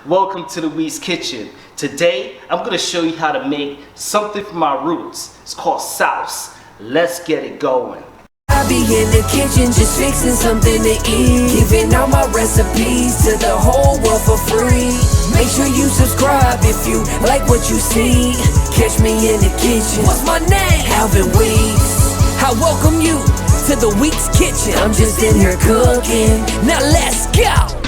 Welcome to Louise's Kitchen. Today, I'm going to show you how to make something from my roots. It's called souse. Let's get it going. I be in the kitchen just fixing something to eat, giving all my recipes to the whole world for free. Make sure you subscribe if you like what you see. Catch me in the kitchen. What's my name? Alvin Weeks. I welcome you to the Weeks Kitchen. I'm just in here cooking. Now let's go.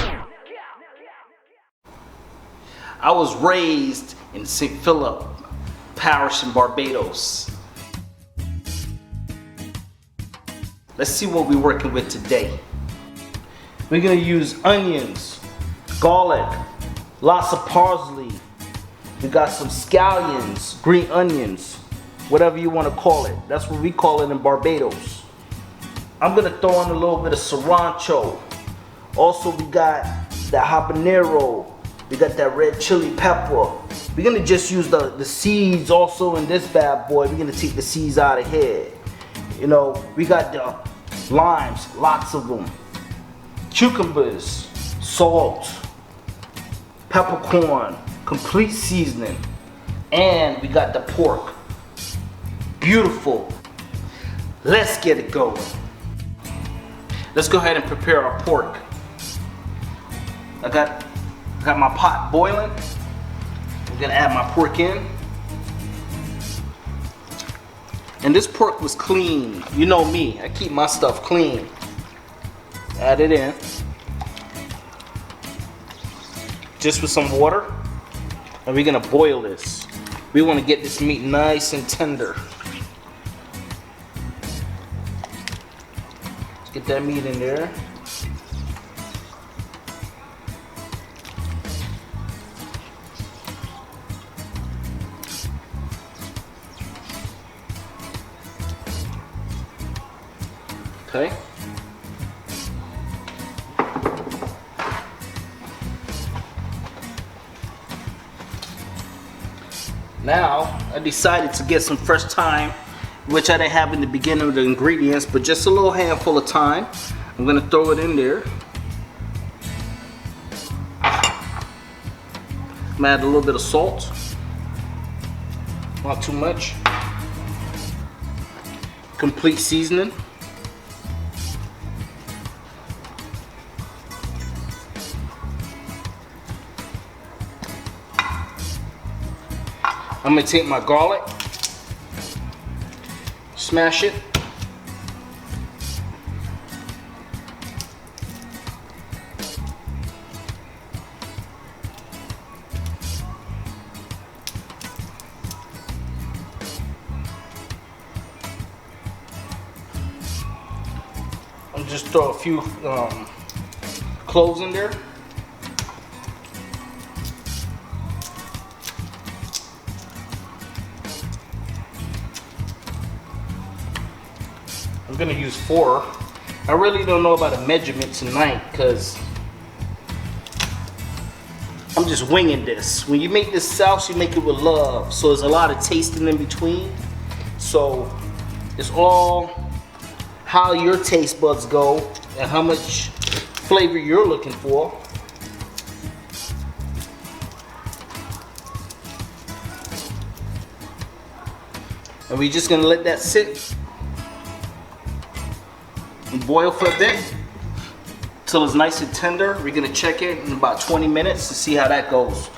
I was raised in St. Philip Parish in Barbados. Let's see what we're working with today. We're gonna use onions, garlic, lots of parsley. We got some scallions, green onions, whatever you wanna call it. That's what we call it in Barbados. I'm gonna throw in a little bit of cilantro. Also, we got the habanero. We got that red chili pepper. We're gonna just use the seeds also in this bad boy. We're gonna take the seeds out of here. You know, we got the limes, lots of them. Cucumbers, salt, peppercorn, complete seasoning. And we got the pork. Beautiful. Let's get it going. Let's go ahead and prepare our pork. I got my pot boiling. I'm gonna add my pork in. And this pork was clean. You know me, I keep my stuff clean. Add it in. Just with some water. And we're gonna boil this. We wanna get this meat nice and tender. Let's get that meat in there. Okay. Now, I decided to get some fresh thyme, which I didn't have in the beginning of the ingredients, but just a little handful of thyme. I'm gonna throw it in there. I'm gonna add a little bit of salt. Not too much. Complete seasoning. I'm gonna take my garlic, smash it. I'm just throw a few cloves in there. I'm gonna use 4. I really don't know about a measurement tonight because I'm just winging this. When you make this sauce, you make it with love. So there's a lot of tasting in between. So it's all how your taste buds go and how much flavor you're looking for. And we're just gonna let that sit and boil for a bit till it's nice and tender. We're gonna check it in about 20 minutes to see how that goes.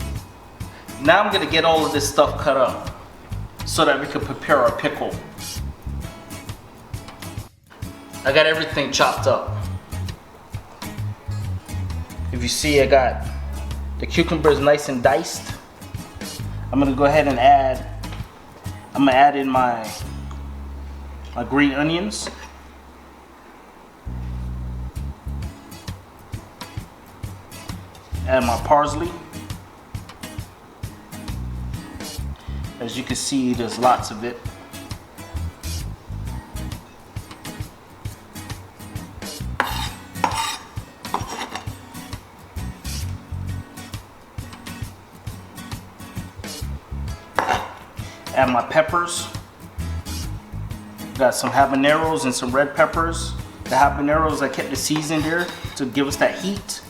Now I'm gonna get all of this stuff cut up so that we can prepare our pickle. I got everything chopped up. If you see, I got the cucumbers nice and diced. I'm gonna go ahead and I'm gonna add in my green onions. Add my parsley. As you can see, there's lots of it. Add my peppers. Got some habaneros and some red peppers. The habaneros, I kept the seeds in there to give us that heat.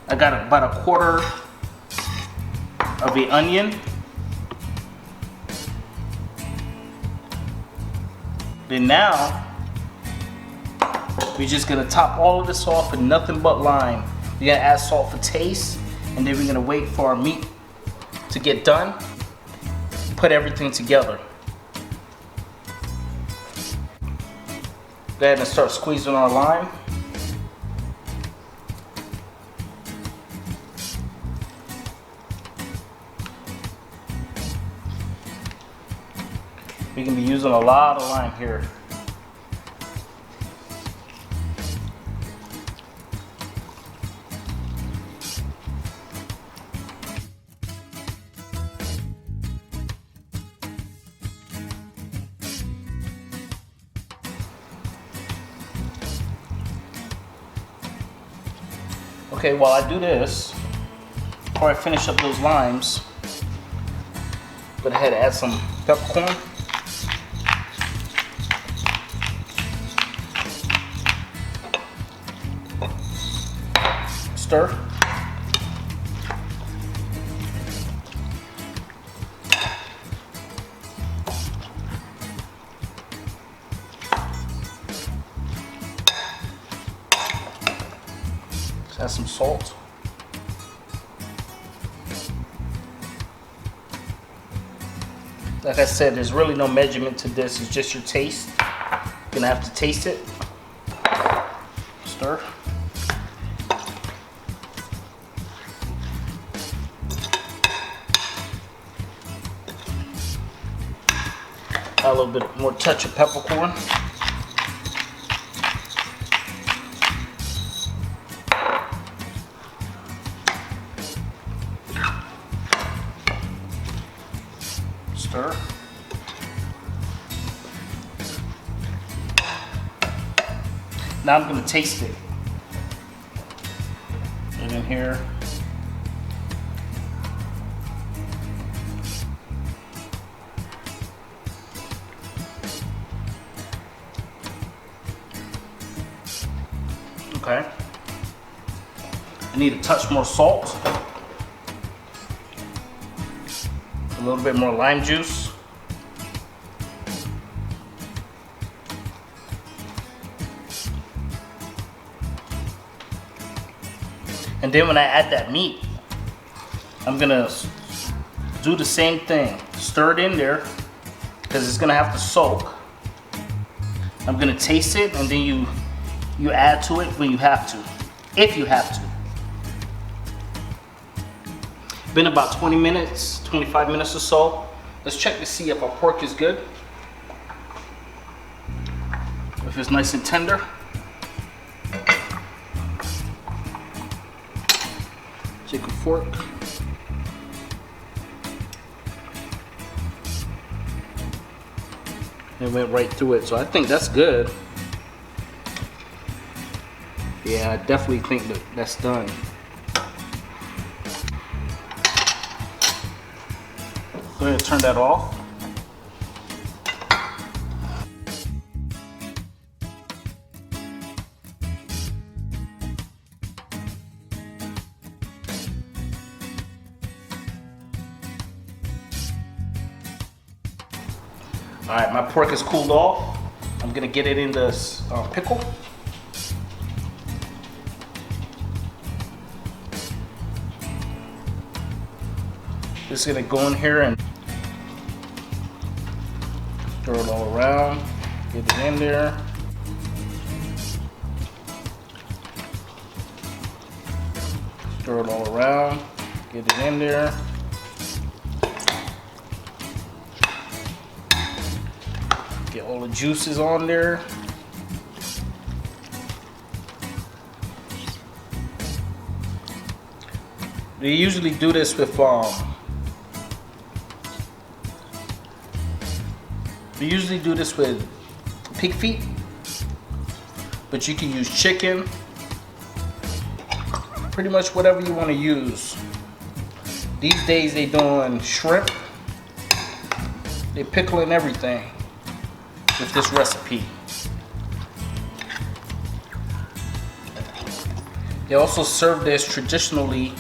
I got about a quarter of the onion. Then now, we're just gonna top all of this off with nothing but lime. We're gonna add salt for taste, and then we're gonna wait for our meat to get done. Put everything together. Go ahead and start squeezing our lime. We're gonna be using a lot of lime here. Okay, while I do this, before I finish up those limes, go ahead and add some peppercorn. Stir. Let's add some salt. Like I said, there's really no measurement to this. It's just your taste. You're gonna have to taste it. Stir. Add a little bit more touch of peppercorn. Stir. Now I'm going to taste it. Get in here. Okay. I need a touch more salt. A little bit more lime juice. And then when I add that meat, I'm gonna do the same thing. Stir it in there, because it's gonna have to soak. I'm gonna taste it, and then you add to it when you have to, if you have to. Been about 20 minutes, 25 minutes or so. Let's check to see if our pork is good. If it's nice and tender. Take a fork. It went right through it, so I think that's good. Yeah, I definitely think that's done. Go ahead and turn that off. All right, my pork is cooled off. I'm gonna get it in this pickle. Just gonna go in here and stir it all around, get it in there. Stir it all around, get it in there. Get all the juices on there. They usually do this with pig feet, but you can use chicken, pretty much whatever you want to use. These days they doing shrimp, They pickle in everything with this recipe. They also serve this traditionally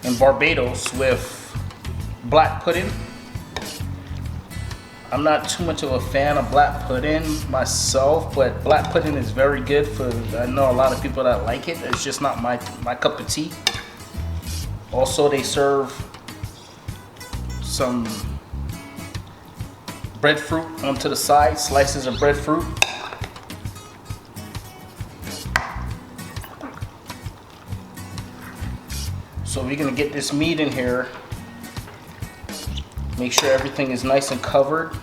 in Barbados with black pudding. I'm not too much of a fan of black pudding myself, but black pudding is very good for, I know a lot of people that like it. It's just not my cup of tea. Also, they serve some breadfruit onto the side, slices of breadfruit. So we're gonna get this meat in here. Make sure everything is nice and covered.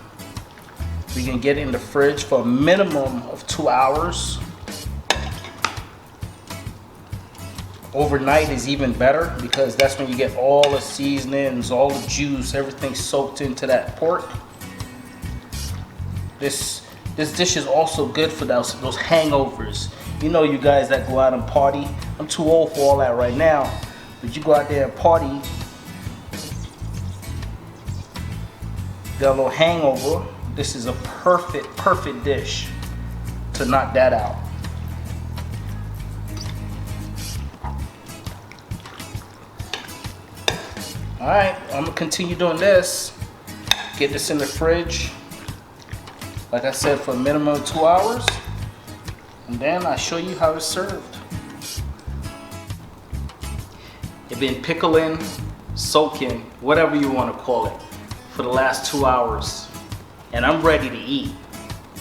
We can get it in the fridge for a minimum of 2 hours. Overnight is even better because that's when you get all the seasonings, all the juice, everything soaked into that pork. This dish is also good for those hangovers. You know, you guys that go out and party. I'm too old for all that right now, but you go out there and party, got a little hangover. This is a perfect dish to knock that out. Alright, I'm gonna continue doing this. Get this in the fridge, like I said, for a minimum of 2 hours. And then I'll show you how it's served. It's been pickling, soaking, whatever you want to call it, for the last 2 hours. And I'm ready to eat.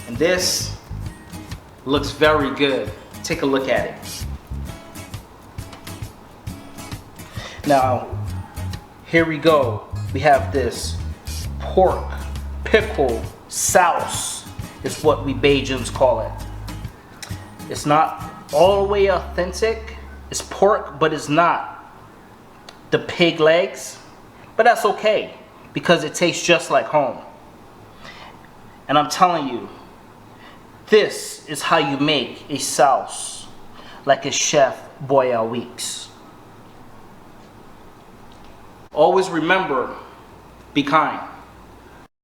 And this looks very good. Take a look at it. Now, here we go. We have this pork pickle souse, is what we Bajans call it. It's not all the way authentic. It's pork, but it's not the pig legs. But that's okay, because it tastes just like home. And I'm telling you, this is how you make a souse like a Chef Boyale Weeks. Always remember, be kind.